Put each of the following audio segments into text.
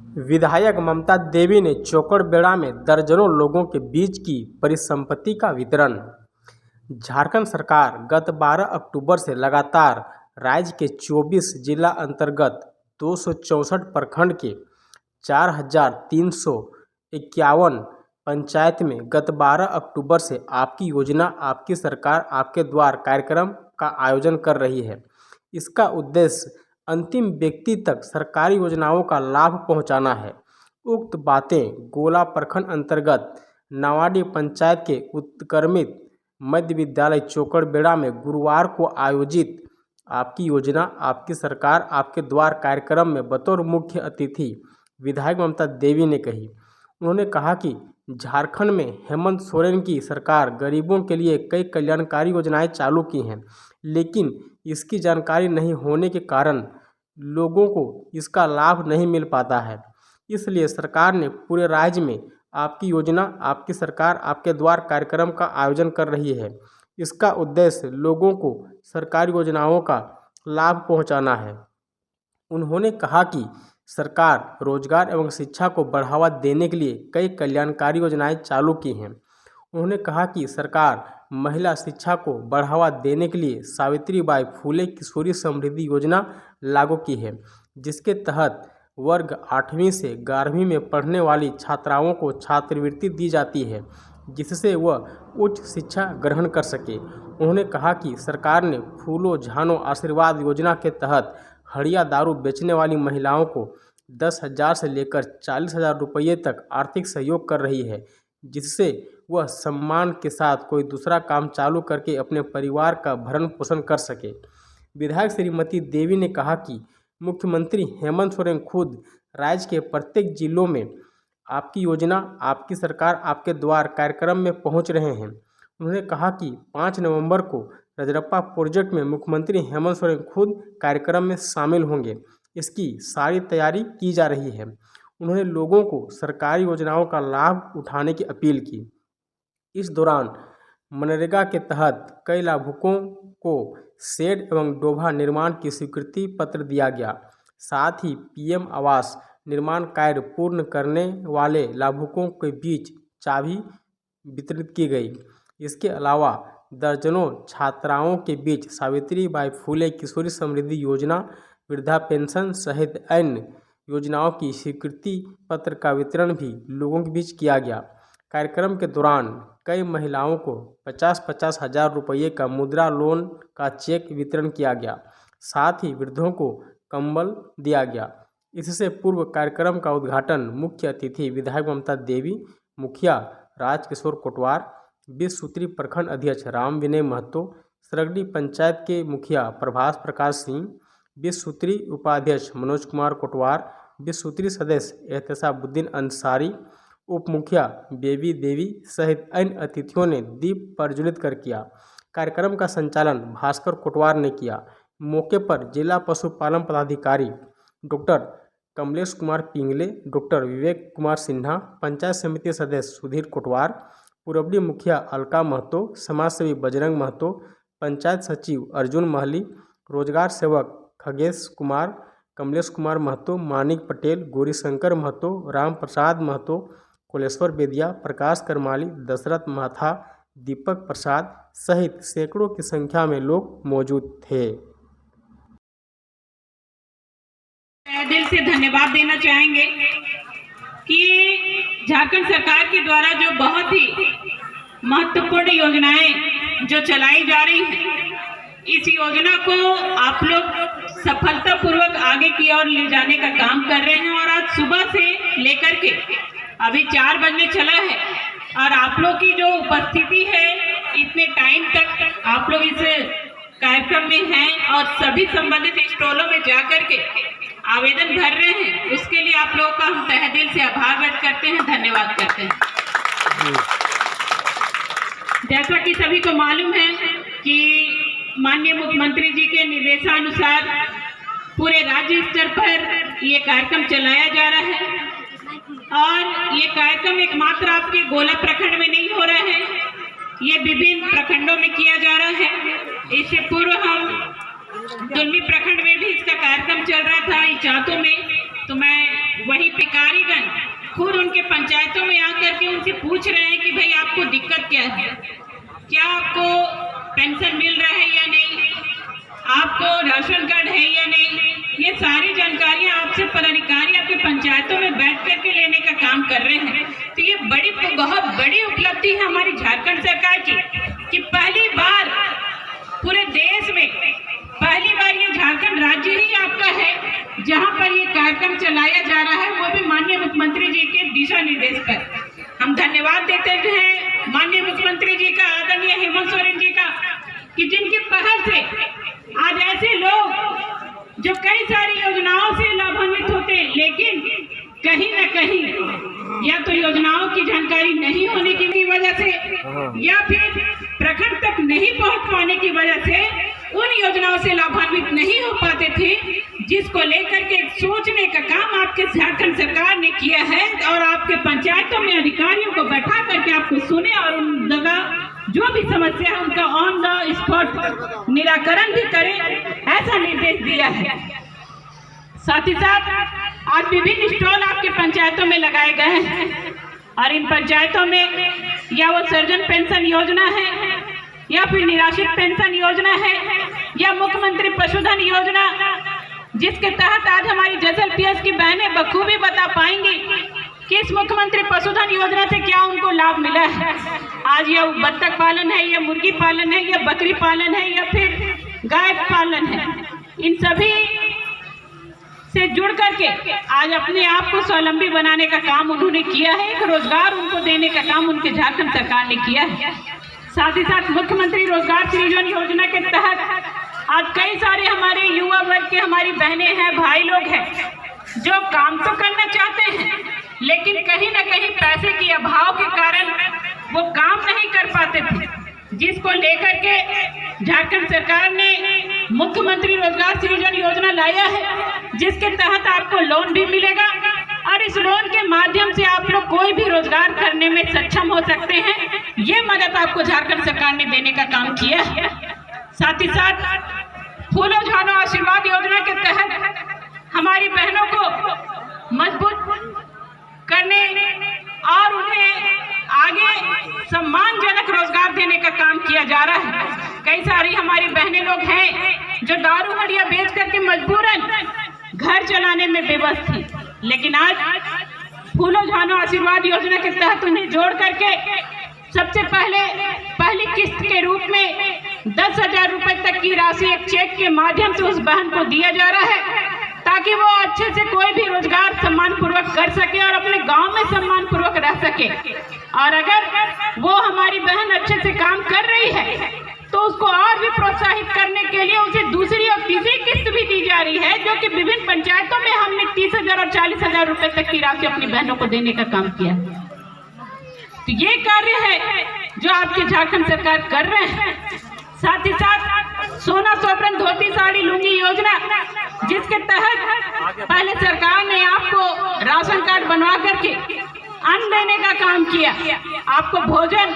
विधायक ममता देवी ने चौकड़बेड़ा में दर्जनों लोगों के बीच की परिसंपत्ति का वितरण। झारखंड सरकार गत 12 अक्टूबर से लगातार राज्य के 24 जिला अंतर्गत 264 प्रखंड के 4,351 पंचायत में गत 12 अक्टूबर से आपकी योजना आपकी सरकार आपके द्वार कार्यक्रम का आयोजन कर रही है। इसका उद्देश्य अंतिम व्यक्ति तक सरकारी योजनाओं का लाभ पहुंचाना है। उक्त बातें गोला प्रखंड अंतर्गत नावाडीह पंचायत के उत्क्रमित मध्य विद्यालय चौकड़बेड़ा में गुरुवार को आयोजित आपकी योजना आपकी सरकार आपके द्वार कार्यक्रम में बतौर मुख्य अतिथि विधायक ममता देवी ने कही। उन्होंने कहा कि झारखंड में हेमंत सोरेन की सरकार गरीबों के लिए कई कल्याणकारी योजनाएं चालू की हैं, लेकिन इसकी जानकारी नहीं होने के कारण लोगों को इसका लाभ नहीं मिल पाता है। इसलिए सरकार ने पूरे राज्य में आपकी योजना आपकी सरकार आपके द्वार कार्यक्रम का आयोजन कर रही है। इसका उद्देश्य लोगों को सरकारी योजनाओं का लाभ पहुंचाना है। उन्होंने कहा कि सरकार रोजगार एवं शिक्षा को बढ़ावा देने के लिए कई कल्याणकारी योजनाएं चालू की हैं। उन्होंने कहा कि सरकार महिला शिक्षा को बढ़ावा देने के लिए सावित्रीबाई फुले किशोरी समृद्धि योजना लागू की है, जिसके तहत वर्ग 8वीं से 11वीं में पढ़ने वाली छात्राओं को छात्रवृत्ति दी जाती है, जिससे वह उच्च शिक्षा ग्रहण कर सके। उन्होंने कहा कि सरकार ने फूलो झानो आशीर्वाद योजना के तहत हड़िया दारू बेचने वाली महिलाओं को 10,000 से लेकर 40,000 रुपये तक आर्थिक सहयोग कर रही है, जिससे वह सम्मान के साथ कोई दूसरा काम चालू करके अपने परिवार का भरण पोषण कर सके। विधायक श्रीमती देवी ने कहा कि मुख्यमंत्री हेमंत सोरेन खुद राज्य के प्रत्येक जिलों में आपकी योजना आपकी सरकार आपके द्वार कार्यक्रम में पहुंच रहे हैं। उन्होंने कहा कि 5 नवंबर को रजरप्पा प्रोजेक्ट में मुख्यमंत्री हेमंत सोरेन खुद कार्यक्रम में शामिल होंगे। इसकी सारी तैयारी की जा रही है। उन्होंने लोगों को सरकारी योजनाओं का लाभ उठाने की अपील की। इस दौरान मनरेगा के तहत कई लाभुकों को शेड एवं डोभा निर्माण की स्वीकृति पत्र दिया गया। साथ ही पीएम आवास निर्माण कार्य पूर्ण करने वाले लाभुकों के बीच चाबी वितरित की गई। इसके अलावा दर्जनों छात्राओं के बीच सावित्रीबाई फुले किशोरी समृद्धि योजना, वृद्धा पेंशन सहित अन्य योजनाओं की स्वीकृति पत्र का वितरण भी लोगों के बीच किया गया। कार्यक्रम के दौरान कई महिलाओं को 50-50 हज़ार रुपये का मुद्रा लोन का चेक वितरण किया गया। साथ ही वृद्धों को कंबल दिया गया। इससे पूर्व कार्यक्रम का उद्घाटन मुख्य अतिथि विधायक ममता देवी, मुखिया राजकिशोर कोटवार, 20 सूत्री प्रखंड अध्यक्ष राम विनय महतो, सरगडी पंचायत के मुखिया प्रभास प्रकाश सिंह, 20 सूत्री उपाध्यक्ष मनोज कुमार कोटवार, 20 सूत्री सदस्य एहतसाबुद्दीन अंसारी, उप मुखिया बेबी देवी सहित अन्य अतिथियों ने दीप प्रज्वलित कर किया। कार्यक्रम का संचालन भास्कर कोटवार ने किया। मौके पर जिला पशुपालन पदाधिकारी डॉक्टर कमलेश कुमार पिंगले, डॉक्टर विवेक कुमार सिन्हा, पंचायत समिति सदस्य सुधीर कोटवार, पूर्वडी मुखिया अलका महतो, समाजसेवी बजरंग महतो, पंचायत सचिव अर्जुन महली, रोजगार सेवक खगेश कुमार, कमलेश कुमार महतो, मानिक पटेल, गौरीशंकर महतो, राम प्रसाद महतो, कोलेश्वर बेदिया, प्रकाश करमाली, दशरथ माथा, दीपक प्रसाद सहित सैकड़ों की संख्या में लोग मौजूद थे। दिल से धन्यवाद देना चाहेंगे कि झारखंड सरकार के द्वारा जो बहुत ही महत्वपूर्ण योजनाएं जो चलाई जा रही हैं, इस योजना को आप लोग सफलतापूर्वक आगे की ओर ले जाने का काम कर रहे हैं। और आज सुबह से लेकर के अभी 4 बजने चला है और आप लोग की जो उपस्थिति है, इतने टाइम तक आप लोग इस कार्यक्रम में हैं और सभी संबंधित स्टॉलों में जाकर के आवेदन भर रहे हैं, उसके लिए आप लोगों का हम तहे दिल से आभार व्यक्त करते हैं, धन्यवाद करते हैं। जैसा कि सभी को मालूम है कि माननीय मुख्यमंत्री जी के निर्देशानुसार पूरे राज्य स्तर पर ये कार्यक्रम चलाया जा रहा है और ये कार्यक्रम एकमात्र आपके गोला प्रखंड में नहीं हो रहा है, ये विभिन्न प्रखंडों में किया जा रहा है। इससे पूर्व हम दुलमी प्रखंड में भी इसका कार्यक्रम चल रहा था, इचातो में। तो मैं वही भिखारीगण खुद उनके पंचायतों में आकर के उनसे पूछ रहे हैं कि भाई आपको दिक्कत क्या है, क्या आपको पेंशन मिल रहा है या नहीं, आपको राशन कार्ड है या नहीं। ये सारी जानकारियां आपसे पदाधिकारी आपके पंचायतों में बैठ करके लेने का काम कर रहे हैं। तो ये बहुत बड़ी उपलब्धि है हमारी झारखंड सरकार की कि पहली बार पूरे देश में पहली बार ये झारखंड राज्य ही आपका है जहां पर ये कार्यक्रम चलाया जा रहा है, वो भी माननीय मुख्यमंत्री जी के दिशा निर्देश पर। हम धन्यवाद देते हैं माननीय मुख्यमंत्री जी का, आदरणीय हेमंत सोरेन जी का, कि जिनकी पहल से आज ऐसे लोग जो कई सारी योजनाओं से लाभान्वित होते हैं, लेकिन कहीं न कहीं या तो योजनाओं की जानकारी नहीं होने की वजह से या फिर प्रखंड तक नहीं पहुंच पाने की वजह से उन योजनाओं से लाभान्वित नहीं हो पाते थे, जिसको लेकर के सोचने का काम आपके झारखंड सरकार ने किया है और आपके पंचायतों में अधिकारियों को बैठा करके आपको सुने और उन जगह जो भी समस्या है उनका ऑन द स्पॉट निराकरण भी करे, ऐसा निर्देश दिया है। साथ ही साथ आज विभिन्न स्टॉल आपके पंचायतों में लगाए गए हैं और इन पंचायतों में या वो सर्जन पेंशन योजना है या फिर निराश्रित पेंशन योजना है या मुख्यमंत्री पशुधन योजना, जिसके तहत आज हमारी SLPS की बहनें बखूबी बता पाएंगी कि इस मुख्यमंत्री पशुधन योजना से क्या उनको लाभ मिला है। आज यह बत्तख पालन है, या मुर्गी पालन है, या बकरी पालन है, या फिर गाय पालन है, इन सभी से जुड़ करके आज अपने आप को स्वावलंबी बनाने का काम उन्होंने किया है। एक रोजगार उनको देने का काम उनके झारखंड सरकार ने किया है। साथ ही साथ मुख्यमंत्री रोजगार सृजन योजना के तहत आज कई सारे हमारे युवा वर्ग के हमारी बहनें हैं, भाई लोग हैं जो काम तो करना चाहते हैं, लेकिन कहीं ना कहीं पैसे के अभाव के कारण वो काम नहीं कर पाते थे, जिसको लेकर के झारखंड सरकार ने मुख्यमंत्री रोजगार सृजन योजना लाया है, जिसके तहत आपको लोन भी मिलेगा और इस लोन के माध्यम से आप लोग कोई भी रोजगार करने में सक्षम हो सकते हैं। ये मदद आपको झारखंड सरकार ने देने का काम किया है। साथ ही साथ फूलो झानो आशीर्वाद योजना के तहत हमारी बहनों को मजबूत करने और उन्हें आगे सम्मानजनक रोजगार देने का काम किया जा रहा है। कई सारी हमारी बहनें लोग हैं जो दारू हड़िया बेच करके मजबूरन घर चलाने में बेबस थी, लेकिन आज फूलो झानो आशीर्वाद योजना के तहत उन्हें जोड़ करके सबसे पहली किस्त के रूप में 10,000 रुपए तक की राशि एक चेक के माध्यम से उस बहन को दिया जा रहा है, ताकि वो अच्छे से कोई भी रोजगार सम्मान पूर्वक कर सके और अपने गांव में सम्मान पूर्वक रह सके। और अगर वो हमारी बहन अच्छे से काम कर रही है तो उसको और भी प्रोत्साहित करने के लिए उसे दूसरी और तीसरी किस्त भी दी जा रही है, जो कि विभिन्न पंचायतों में हमने 30,000 और 40,000 रुपए तक की राशि अपनी बहनों को देने का काम किया। तो ये कार्य है जो आपके झारखंड सरकार कर रहे हैं। साथ ही साथ सोना सोबरन धोती साड़ी लुंगी योजना, जिसके तहत पहले सरकार ने आपको राशन कार्ड बनवा करके अन्न देने का काम किया, आपको भोजन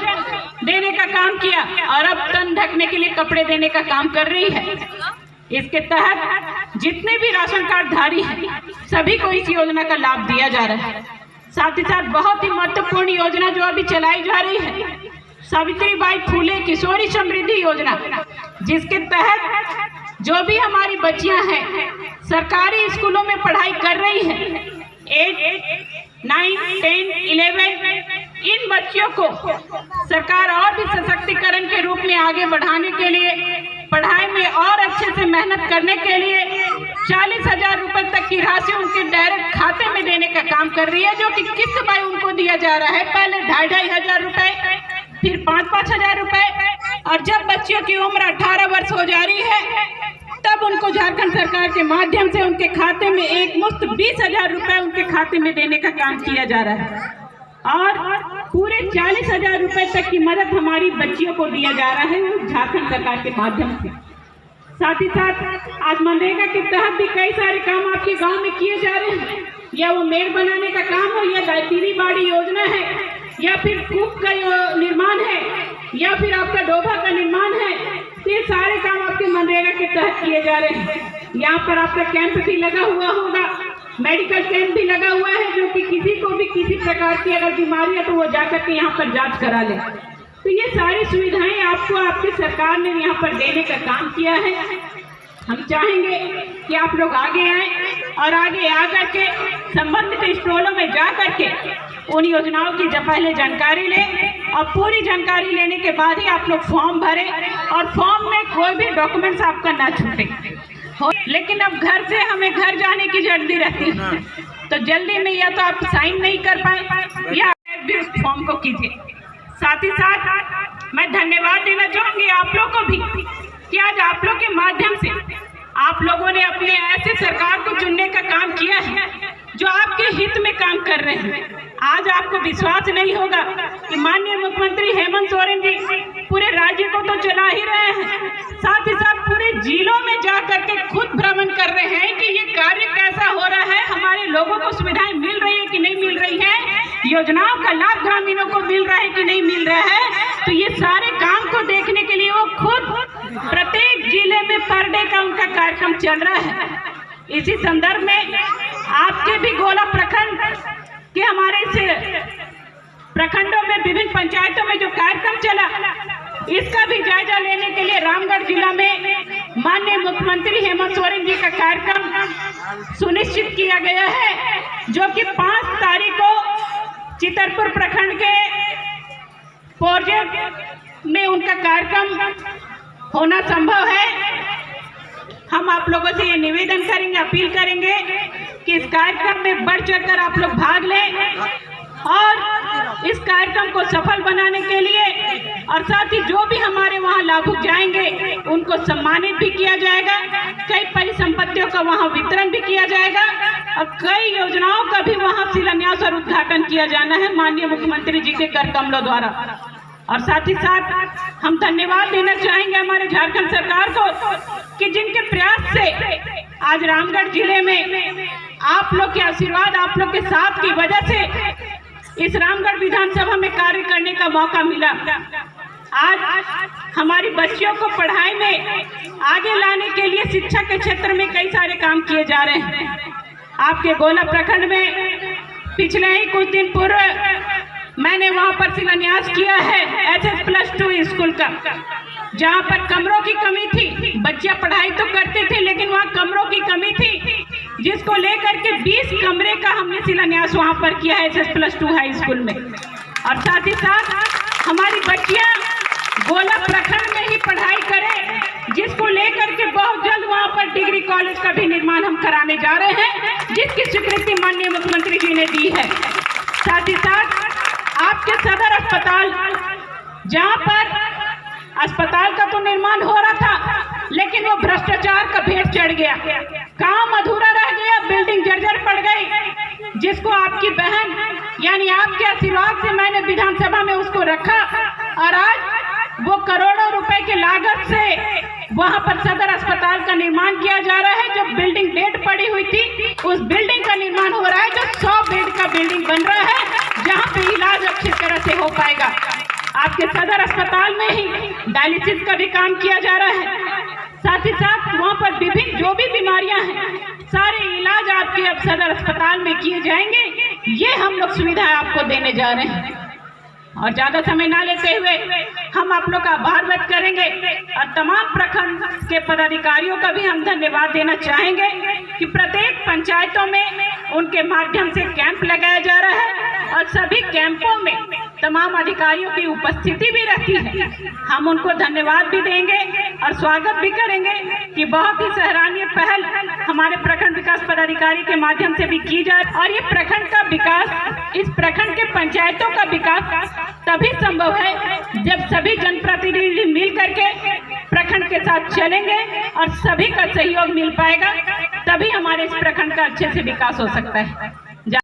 देने का काम किया और अब तन ढकने के लिए कपड़े देने का काम कर रही है। इसके तहत जितने भी राशन कार्ड धारी हैं सभी को इस योजना का लाभ दिया जा रहा है। साथ ही साथ बहुत ही महत्वपूर्ण योजना जो अभी चलाई जा रही है, सावित्रीबाई फूले किशोरी समृद्धि योजना, जिसके तहत जो भी हमारी बच्चियां हैं सरकारी स्कूलों में पढ़ाई कर रही हैं, 8, 9, 10, 11, इन बच्चियों को सरकार और भी सशक्तिकरण के रूप में आगे बढ़ाने के लिए, पढ़ाई में और अच्छे से मेहनत करने के लिए 40,000 रुपए तक की राशि उनके डायरेक्ट खाते में देने का काम कर रही है, जो कि किस्त बाई उनको दिया जा रहा है। पहले 2,500 रुपए, फिर 5,000 रुपए, और जब बच्चियों की उम्र 18 वर्ष हो जा रही है तब उनको झारखंड सरकार के माध्यम से उनके खाते में एक मुफ्त 20,000 रुपए उनके खाते में देने का काम किया जा रहा है और पूरे 40,000 रुपए तक की मदद हमारी बच्चियों को दिया जा रहा है झारखंड सरकार के माध्यम से। साथ ही साथ आज मनरेगा के तहत भी कई सारे काम आपके गांव में किए जा रहे हैं, या वो मेड़ बनाने का काम हो, या दायतीरी बाड़ी योजना है, या फिर कूप का निर्माण है, या फिर आपका डोभा का निर्माण है। ये सारे काम आपके मनरेगा के तहत किए जा रहे हैं। यहाँ पर आपका कैंप भी लगा हुआ होगा, मेडिकल कैंप भी लगा हुआ है, जो कि किसी को भी किसी प्रकार की अगर बीमारी है तो वो जाकर के यहाँ पर जांच करा ले। तो ये सारी सुविधाएं आपको आपकी सरकार ने यहाँ पर देने का काम किया है। हम चाहेंगे कि आप लोग आगे आए और आगे आकर के संबंधित स्टॉलों में जा करके उन योजनाओं की पहले जानकारी लें और पूरी जानकारी लेने के बाद ही आप लोग फॉर्म भरें और फॉर्म में कोई भी डॉक्यूमेंट्स आपका ना छूटे। लेकिन अब घर से हमें घर जाने की जल्दी रहती है, तो जल्दी में या तो आप साइन नहीं कर पाए या भी उस फॉर्म को कीजिए। साथ ही साथ मैं धन्यवाद देना चाहूँगी आप लोग को भी कि आज आप लोग के माध्यम से आप लोगों ने अपने ऐसे सरकार को चुनने का काम किया है जो आपके हित में काम कर रहे हैं। आज आपको विश्वास नहीं होगा कि माननीय मुख्यमंत्री हेमंत सोरेन जी पूरे राज्य को तो चला ही रहे हैं, साथ ही साथ पूरे जिलों में जा करके खुद भ्रमण कर रहे हैं कि ये कार्य कैसा हो रहा है, हमारे लोगों को सुविधाएं मिल रही है कि नहीं मिल रही है, योजनाओं का लाभ ग्रामीणों को मिल रहा है कि नहीं मिल रहा है। तो ये सारे काम को देखने के लिए वो खुद प्रत्येक जिले में पर डे का उनका कार्यक्रम चल रहा है। इसी संदर्भ में आपके भी गोला प्रखंड के हमारे प्रखंडों में विभिन्न पंचायतों में जो कार्यक्रम चला, इसका भी जायजा लेने के लिए रामगढ़ जिला में माननीय मुख्यमंत्री हेमंत सोरेन जी का कार्यक्रम सुनिश्चित किया गया है, जो कि 5 तारीख को चितरपुर प्रखंड के प्रोजेक्ट में उनका कार्यक्रम होना संभव है। हम आप लोगों से ये निवेदन करेंगे, अपील करेंगे कि इस कार्यक्रम में बढ़ चढ़कर आप लोग भाग लें और इस कार्यक्रम को सफल बनाने के लिए और साथ ही जो भी हमारे वहाँ लाभुक जाएंगे उनको सम्मानित भी किया जाएगा, कई परिसंपत्तियों का वहाँ वितरण भी किया जाएगा और कई योजनाओं का भी वहाँ शिलान्यास और उद्घाटन किया जाना है माननीय मुख्यमंत्री जी के कर कमलों द्वारा। और साथ ही साथ हम धन्यवाद देना चाहेंगे हमारे झारखंड सरकार को कि जिनके प्रयास से आज रामगढ़ जिले में आप लोग के आशीर्वाद, आप लोग के साथ की वजह से इस रामगढ़ विधानसभा में कार्य करने का मौका मिला। आज हमारी बच्चियों को पढ़ाई में आगे लाने के लिए शिक्षा के क्षेत्र में कई सारे काम किए जा रहे हैं। आपके गोला प्रखंड में पिछले ही कुछ दिन पूर्व मैंने वहां पर शिलान्यास किया है SS+2 स्कूल का, जहां पर कमरों की कमी थी। बच्चियां पढ़ाई तो करते थे लेकिन वहां कमरों की कमी थी, जिसको लेकर के 20 कमरे का हमने शिलान्यास वहां पर किया है SS+2 हाई स्कूल में। और साथ ही साथ हमारी बच्चियां गोला प्रखंड में ही पढ़ाई करें, जिसको लेकर के बहुत जल्द वहां पर डिग्री कॉलेज का भी निर्माण हम कराने जा रहे हैं, जिसकी स्वीकृति माननीय मुख्यमंत्री जी ने दी है। साथ ही साथ आपके सदर अस्पताल, जहां पर अस्पताल का तो निर्माण हो रहा था लेकिन वो भ्रष्टाचार का भेद चढ़ गया, काम अधूरा रह गया, बिल्डिंग जर्जर पड़ गई, जिसको आपकी बहन यानी आपके आशीर्वाद से मैंने विधानसभा में उसको रखा और आज वो करोड़ों रुपए की लागत से वहां पर सदर अस्पताल का निर्माण किया जा रहा है। जो बिल्डिंग डेड पड़ी हुई थी उस बिल्डिंग का निर्माण हो रहा है, जो 100 बेड का बिल्डिंग बन रहा है, जहां पे इलाज अच्छी तरह से हो पाएगा। आपके सदर अस्पताल में ही डायलिसिस का भी काम किया जा रहा है। साथ ही साथ वहाँ पर विभिन्न जो भी बीमारियां हैं सारे इलाज आपके अब सदर अस्पताल में किए जाएंगे। ये हम लोग सुविधा आपको देने जा रहे हैं। और ज़्यादा समय ना लेते हुए हम आप लोग का आभार व्यक्त करेंगे और तमाम प्रखंड के पदाधिकारियों का भी हम धन्यवाद देना चाहेंगे कि प्रत्येक पंचायतों में उनके माध्यम से कैंप लगाया जा रहा है और सभी कैंपों में तमाम अधिकारियों की उपस्थिति भी रहती है। हम उनको धन्यवाद भी देंगे और स्वागत भी करेंगे कि बहुत ही सराहनीय पहल हमारे प्रखंड विकास पदाधिकारी के माध्यम से भी की जाए। और ये प्रखंड का विकास, इस प्रखंड के पंचायतों का विकास तभी संभव है जब सभी जनप्रतिनिधि मिल करके प्रखंड के साथ चलेंगे और सभी का सहयोग मिल पाएगा, तभी हमारे इस प्रखंड का अच्छे से विकास हो सकता है।